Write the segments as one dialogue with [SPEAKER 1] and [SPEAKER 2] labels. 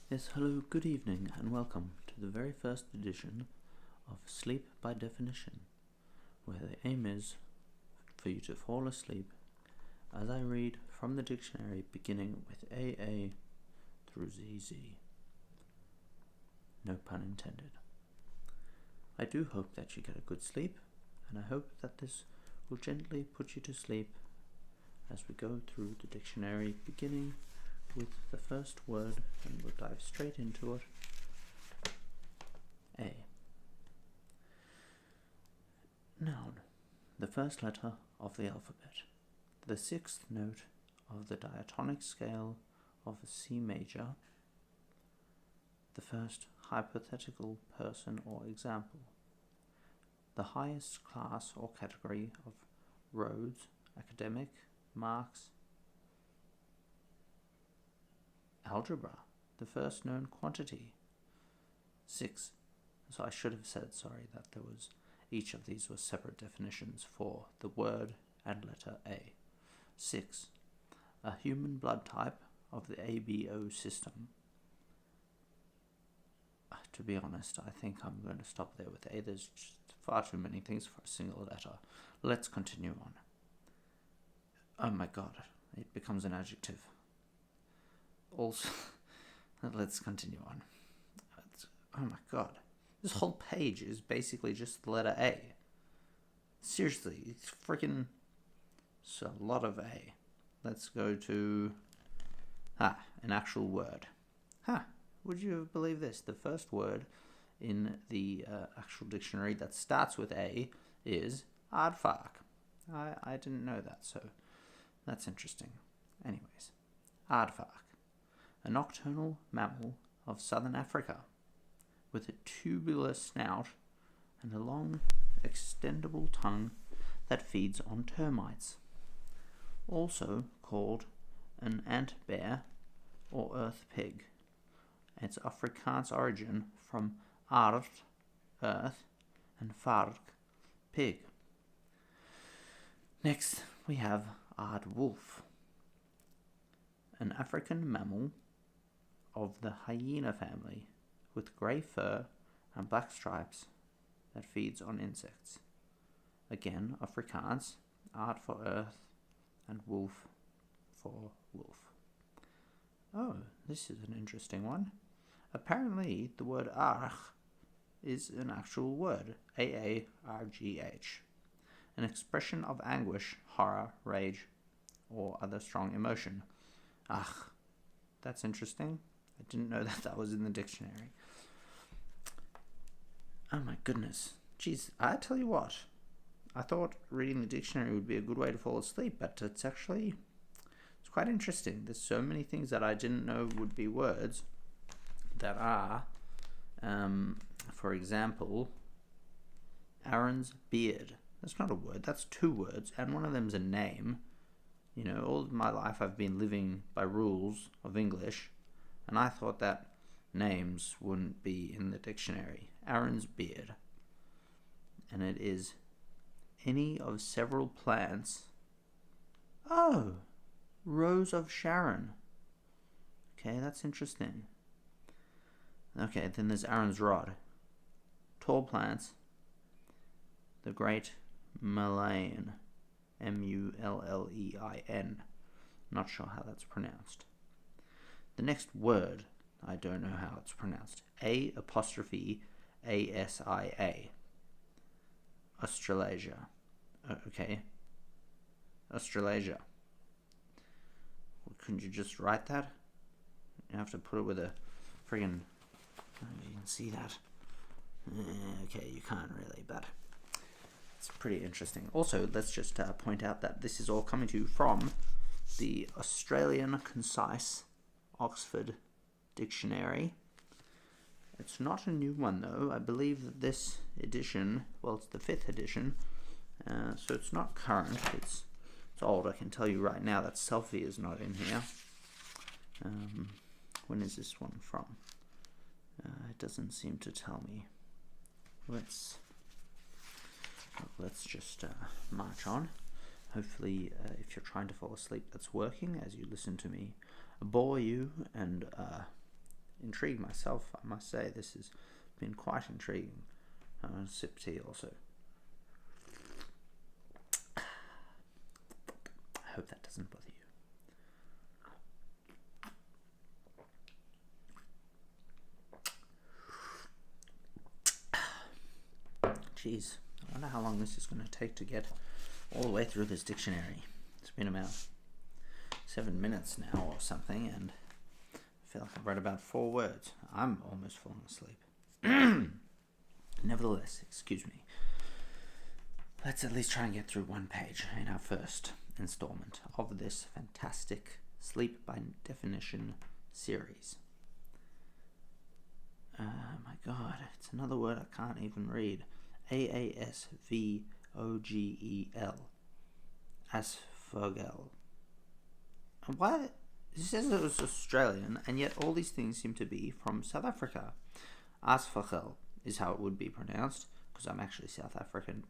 [SPEAKER 1] Yes, hello, good evening, and welcome to the very first edition of Sleep by Definition, where the aim is for you to fall asleep as I read from the dictionary beginning with AA through ZZ. No pun intended. I do hope that you get a good sleep, and I hope that this will gently put you to sleep as we go through the dictionary beginning with the first word, and we'll dive straight into it. A. Noun. The first letter of the alphabet. The sixth note of the diatonic scale of C major. The first hypothetical person or example. The highest class or category of roads, academic, marks. Algebra, the first known quantity. 6. So I should have said, that there was each of these was separate definitions for the word and letter A. 6. A human blood type of the ABO system. To be honest, I think I'm going to stop there with A. There's just far too many things for a single letter. Let's continue on. Oh my god, it becomes an adjective. Also, let's continue on. Oh my god. This whole page is basically just the letter A. Seriously, it's freaking... It's a lot of A. Let's go to... an actual word. Would you believe this? The first word in the actual dictionary that starts with A is aardvark. I didn't know that, so that's interesting. Anyways, aardvark. A nocturnal mammal of southern Africa, with a tubular snout and a long, extendable tongue that feeds on termites. Also called an ant bear or earth pig. Its Afrikaans origin from aard, earth, and vark, pig. Next, we have aardwolf, an African mammal of the hyena family, with grey fur and black stripes that feeds on insects. Again, Afrikaans, aard for earth, and wolf for wolf. Oh, this is an interesting one. Apparently, the word arg is an actual word, A-A-R-G-H, an expression of anguish, horror, rage, or other strong emotion. Ach, that's interesting. I didn't know that was in the dictionary. Oh my goodness. Jeez, I tell you what. I thought reading the dictionary would be a good way to fall asleep, but it's quite interesting. There's so many things that I didn't know would be words that are, for example, Aaron's beard. That's not a word, that's two words, and one of them's a name. You know, all of my life I've been living by rules of English, and I thought that names wouldn't be in the dictionary. Aaron's beard. And it is any of several plants. Oh, Rose of Sharon. Okay, that's interesting. Okay, then there's Aaron's rod. Tall plants. The Great Mullein. M-U-L-L-E-I-N. Not sure how that's pronounced. The next word, I don't know how it's pronounced. A'-A-S-I-A. Australasia. Okay. Australasia. Well, couldn't you just write that? You have to put it with a friggin'... you can see that. Okay, you can't really, but... It's pretty interesting. Also, let's just point out that this is all coming to you from the Australian Concise Oxford Dictionary. It's not a new one, though. I believe that this edition, well, it's the 5th edition, so it's not current. It's old. I can tell you right now that selfie is not in here. When is this one from? It doesn't seem to tell me. Let's just march on. Hopefully, if you're trying to fall asleep, that's working as you listen to me bore you and intrigued myself, I must say. This has been quite intriguing. I'm going to sip tea also. I hope that doesn't bother you. Jeez, I wonder how long this is going to take to get all the way through this dictionary. It's been about 7 minutes now or something, and I feel like I've read about 4 words. I'm almost falling asleep. Nevertheless, excuse me. Let's at least try and get through 1 page in our first installment of this fantastic sleep by definition series. Oh my god, it's another word I can't even read. Aasvogel. Asphogel. And why? It says it was Australian, and yet all these things seem to be from South Africa. Asphogel is how it would be pronounced, because I'm actually South African.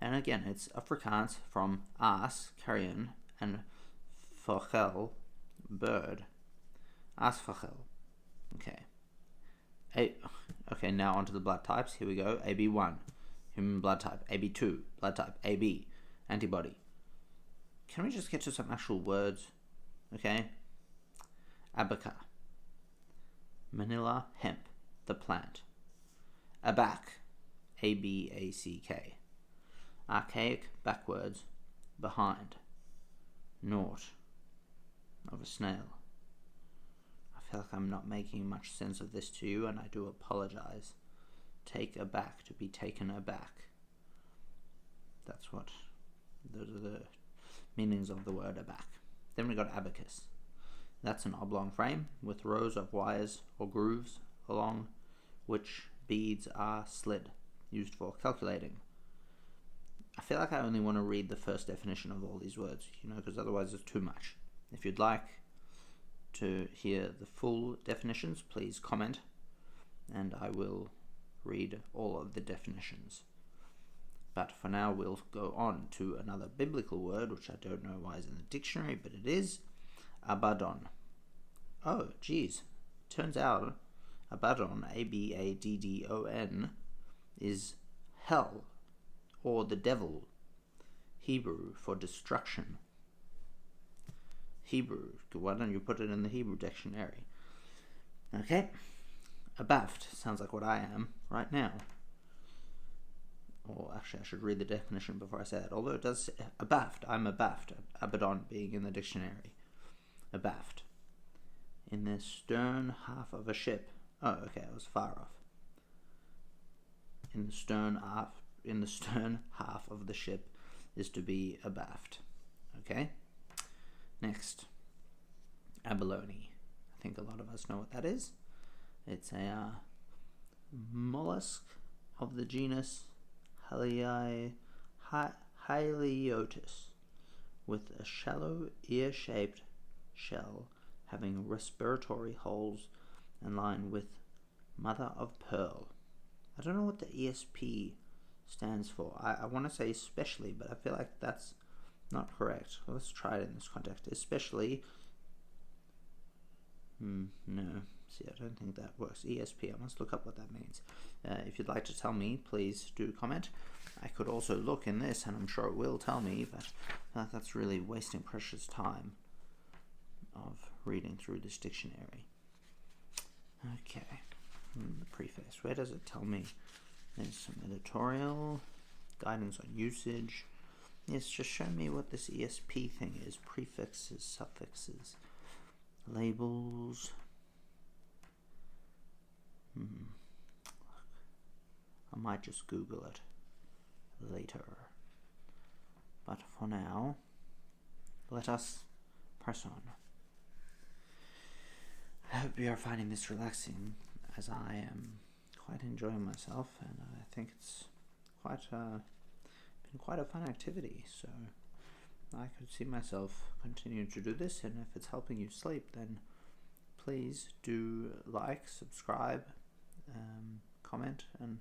[SPEAKER 1] And again, it's Afrikaans from aas, carrion, and vogel, bird. Asphogel. Okay. Okay, now onto the blood types. Here we go. AB1, human blood type. AB2, blood type. AB, antibody. Can we just get to some actual words? Okay. Abaca. Manila hemp, the plant. Aback, A-B-A-C-K. Archaic, backwards, behind. Naught, of a snail. I feel like I'm not making much sense of this to you, and I do apologize. Take aback, to be taken aback. Those are the meanings of the word aback. Then we got abacus. That's an oblong frame with rows of wires or grooves along which beads are slid, used for calculating. I feel like I only want to read the first definition of all these words, because otherwise it's too much. If you'd like to hear the full definitions, please comment, and I will read all of the definitions. But for now, we'll go on to another biblical word, which I don't know why is in the dictionary, but it is Abaddon. Oh, geez. Turns out Abaddon, A-B-A-D-D-O-N, is hell, or the devil, Hebrew for destruction. Hebrew. Why don't you put it in the Hebrew dictionary? Okay. Abaft sounds like what I am right now. Or actually, I should read the definition before I say that. Although it does say abaft. I'm abaft. Abaddon being in the dictionary. Abaft. In the stern half of a ship. Oh, okay, I was far off. In the stern half of the ship is to be abaft. Okay? Next. Abalone. I think a lot of us know what that is. It's a mollusk of the genus Haliotis, with a shallow ear-shaped shell having respiratory holes and lined with mother of pearl. I don't know what the ESP stands for. I want to say especially, but I feel like that's not correct. Well, let's try it in this context. Especially. No. See, I don't think that works. ESP, I must look up what that means. If you'd like to tell me, please do comment. I could also look in this, and I'm sure it will tell me, but that's really wasting precious time of reading through this dictionary. Okay. The preface. Where does it tell me? There's some editorial, guidance on usage. Yes, just show me what this ESP thing is. Prefixes, suffixes, labels. I might just Google it later. But for now, let us press on. I hope you are finding this relaxing, as I am quite enjoying myself, and I think it's been quite a fun activity, so I could see myself continuing to do this, and if it's helping you sleep, then please do like, subscribe, comment, and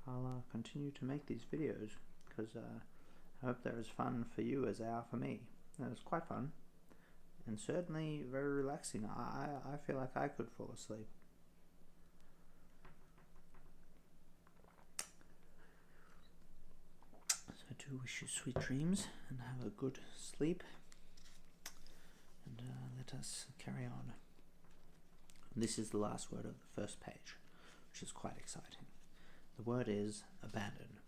[SPEAKER 1] I'll continue to make these videos, because I hope they're as fun for you as they are for me. And it's quite fun, and certainly very relaxing. I feel like I could fall asleep. do wish you sweet dreams and have a good sleep. And let us carry on. This is the last word of the first page, which is quite exciting. The word is abandon.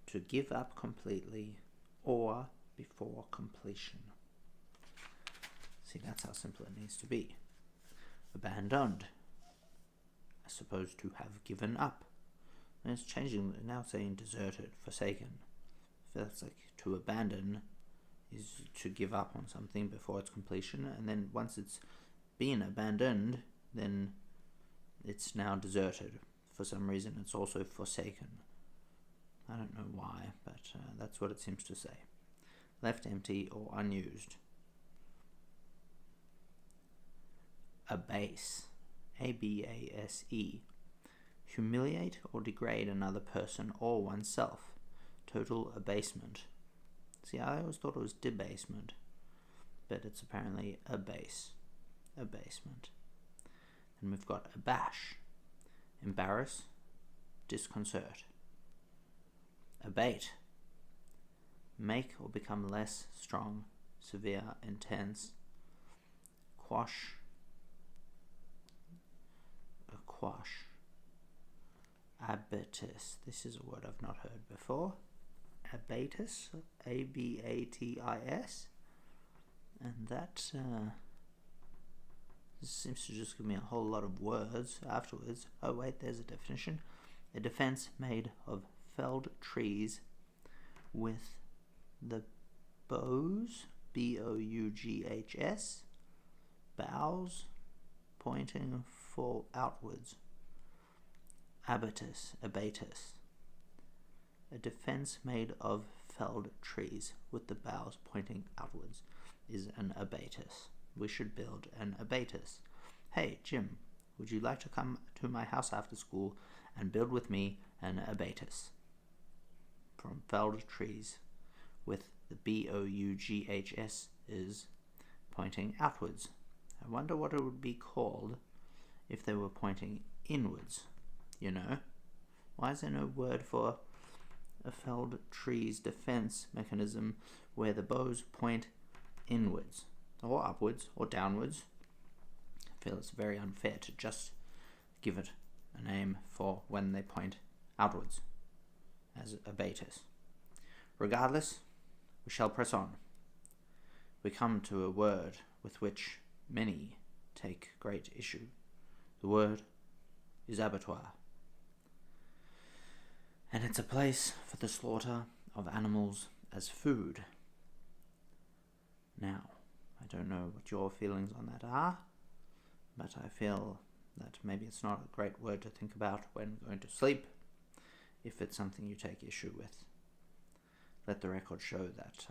[SPEAKER 1] To give up completely or before completion. See, that's how simple it needs to be. Abandoned. I suppose to have given up. And it's changing, now saying deserted, forsaken. So that's like to abandon is to give up on something before its completion, and then once it's been abandoned, then it's now deserted. For some reason it's also forsaken. I don't know why, but that's what it seems to say. Left empty or unused. Abase. A-B-A-S-E. Humiliate or degrade another person or oneself. Total abasement. See, I always thought it was debasement, but it's apparently abasement. Then we've got abash. Embarrass, disconcert. Abate. Make or become less strong, severe, intense. Quash. Abatis. This is a word I've not heard before. Abatis. A-B-A-T-I-S. And that seems to just give me a whole lot of words afterwards. Oh wait, there's a definition. A defense made of felled trees with the boughs, B-O-U-G-H-S, boughs, pointing outwards. Abatis. A defense made of felled trees with the boughs pointing outwards is an abatis. We should build an abatis. Hey, Jim, would you like to come to my house after school and build with me an abatis? From felled trees with the B-O-U-G-H-S is pointing outwards. I wonder what it would be called if they were pointing inwards, you know? Why is there no word for a felled tree's defense mechanism where the bows point inwards or upwards or downwards? I feel it's very unfair to just give it a name for when they point outwards as abatis. Regardless, we shall press on. We come to a word with which many take great issue. The word is abattoir, and it's a place for the slaughter of animals as food. Now, I don't know what your feelings on that are, but I feel that maybe it's not a great word to think about when going to sleep, if it's something you take issue with. Let the record show that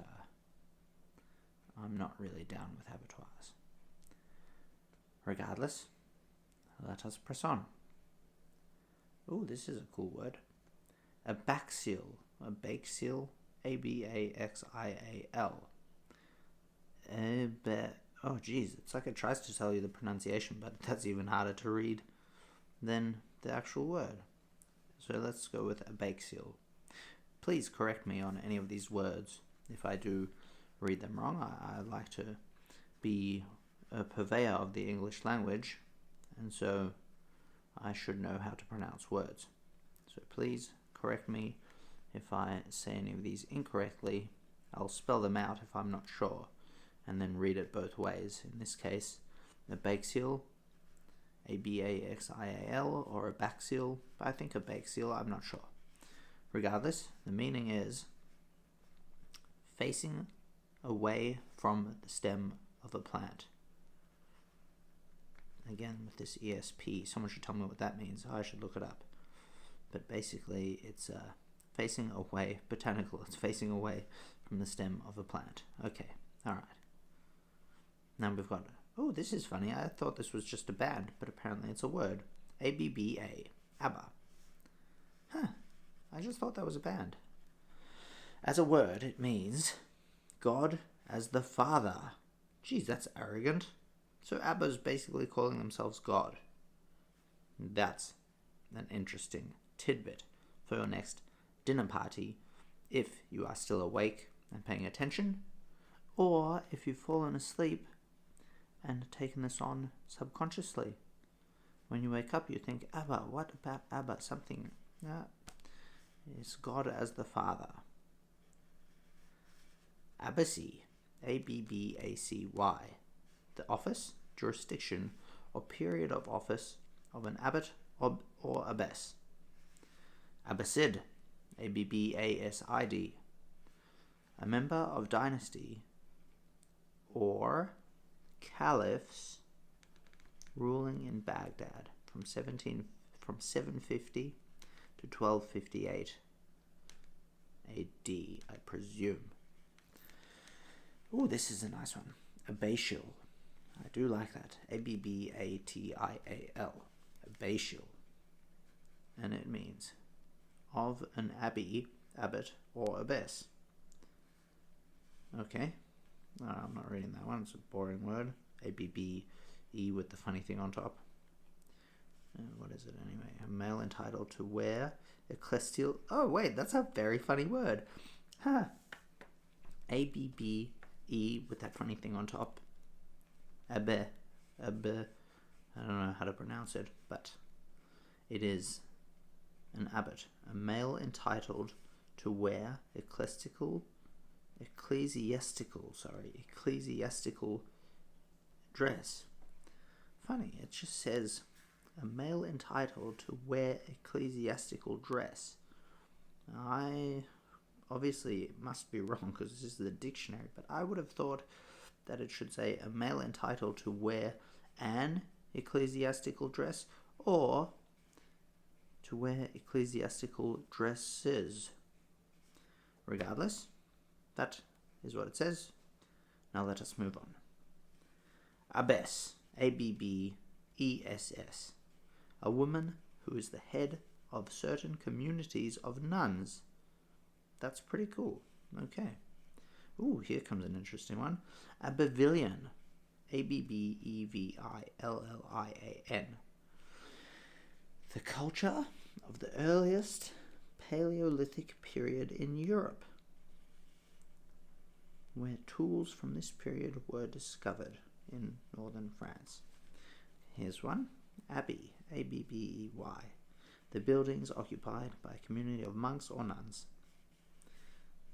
[SPEAKER 1] I'm not really down with abattoirs. Regardless, let us press on. Oh, this is a cool word. A baxial. A bake seal. A-B-A-X-I-A-L. Oh, geez. It's like it tries to tell you the pronunciation, but that's even harder to read than the actual word. So let's go with a bake seal. Please correct me on any of these words if I do read them wrong. I like to be a purveyor of the English language, and so I should know how to pronounce words. So please correct me if I say any of these incorrectly. I'll spell them out if I'm not sure, and then read it both ways. In this case, a bake seal, A-B-A-X-I-A-L, or a back seal. I think a bake seal, I'm not sure. Regardless, the meaning is facing away from the stem of a plant. Again, with this ESP, someone should tell me what that means. I should look it up. But basically, it's facing away, botanical, it's facing away from the stem of a plant. Okay, alright. Now we've got, oh, this is funny. I thought this was just a band, but apparently it's a word. A-B-B-A, ABBA. Huh, I just thought that was a band. As a word, it means God as the Father. Geez, that's arrogant. So ABBA's basically calling themselves God. That's an interesting tidbit for your next dinner party if you are still awake and paying attention, or if you've fallen asleep and taken this on subconsciously. When you wake up, you think, Abba, what about Abba? Something. It's God as the Father. Abbacy, A-B-B-A-C-Y, the office, jurisdiction, or period of office of an abbot or abbess. Abbasid, A-B-B-A-S-I-D, a member of dynasty or caliphs ruling in Baghdad from 750 to 1258 A.D., I presume. Oh, this is a nice one. Abbatial. I do like that. A-B-B-A-T-I-A-L. Abbatial. And it means of an abbey, abbot, or abbess. Okay. I'm not reading that one. It's a boring word. A-B-B-E with the funny thing on top. What is it anyway? A male entitled to wear ecclesial... Oh, wait, that's a very funny word. Huh. A-B-B-E with that funny thing on top. Abbe. I don't know how to pronounce it, but it is an abbot. A male entitled to wear ecclesiastical dress. Funny, it just says a male entitled to wear ecclesiastical dress. Obviously it must be wrong because this is the dictionary, but I would have thought that it should say a male entitled to wear an ecclesiastical dress or to wear ecclesiastical dresses. Regardless, that is what it says. Now let us move on. Abbess, A-B-B-E-S-S, a woman who is the head of certain communities of nuns. That's pretty cool. Okay. Ooh, here comes an interesting one. A Bavilian, A-B-B-E-V-I-L-L-I-A-N. The culture of the earliest Paleolithic period in Europe, where tools from this period were discovered in northern France. Here's one. Abbey, A-B-B-E-Y. The buildings occupied by a community of monks or nuns.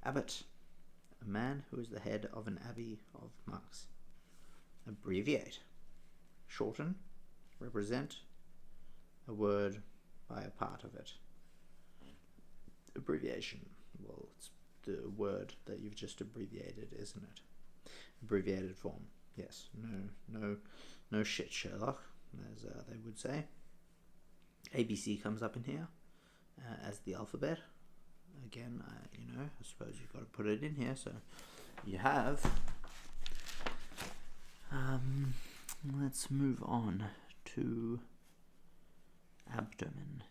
[SPEAKER 1] Abbot, a man who is the head of an abbey of monks. Abbreviate, shorten, represent a word by a part of it. Abbreviation, well, it's the word that you've just abbreviated, isn't it? Abbreviated form, yes. No shit, Sherlock, as they would say. ABC comes up in here as the alphabet. Again, I suppose you've got to put it in here, so you have. Let's move on to abdomen.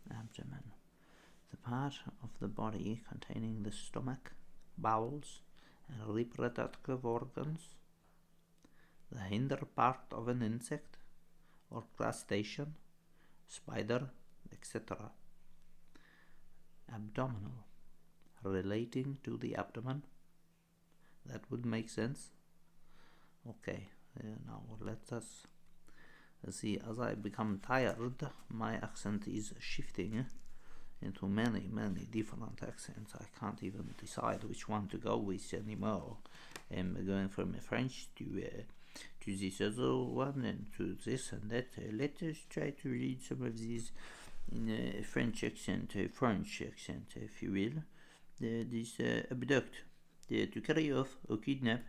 [SPEAKER 1] Abdomen. The part of the body containing the stomach, bowels, and reproductive organs. The hinder part of an insect or crustacean, spider, etc. Abdominal, relating to the abdomen. That would make sense. Okay, now let us see. As I become tired, my accent is shifting into many different accents. I can't even decide which one to go with anymore. I'm going from French to this other one and to this and that. Let us try to read some of these in a French accent, if you will. This abduct, to carry off or kidnap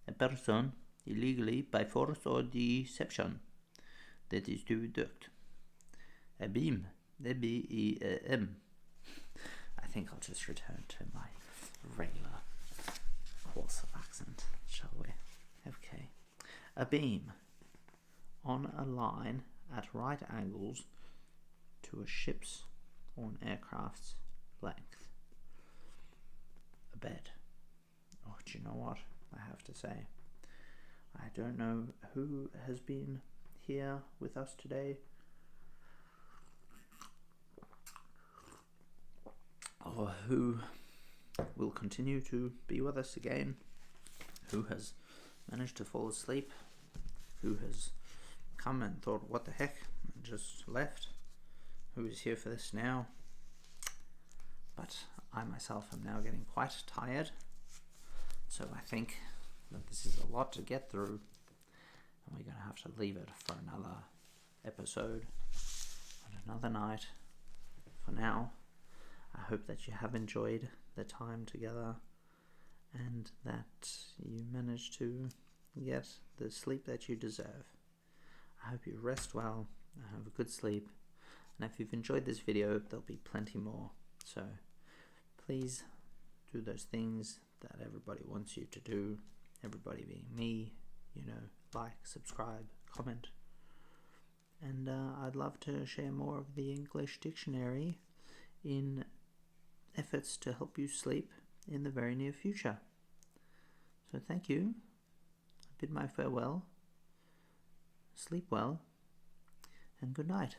[SPEAKER 1] a person illegally by force or deception. That is to abduct. Abim, A-B-E-M. I think I'll just return to my regular course of accent, shall we? Okay. A beam, on a line at right angles to a ship's or an aircraft's length. A bed. Oh, do you know what I have to say? I don't know who has been here with us today. Oh, or who will continue to be with us again, who has managed to fall asleep, who has come and thought, what the heck, and just left, who is here for this now. But I myself am now getting quite tired, so I think that this is a lot to get through, and we're going to have to leave it for another episode on another night. For now, I hope that you have enjoyed the time together and that you managed to get the sleep that you deserve. I hope you rest well and have a good sleep, and if you've enjoyed this video, there'll be plenty more. So please do those things that everybody wants you to do, everybody being me, like, subscribe, comment. And I'd love to share more of the English dictionary in efforts to help you sleep in the very near future. So thank you. I bid my farewell. Sleep well, and good night.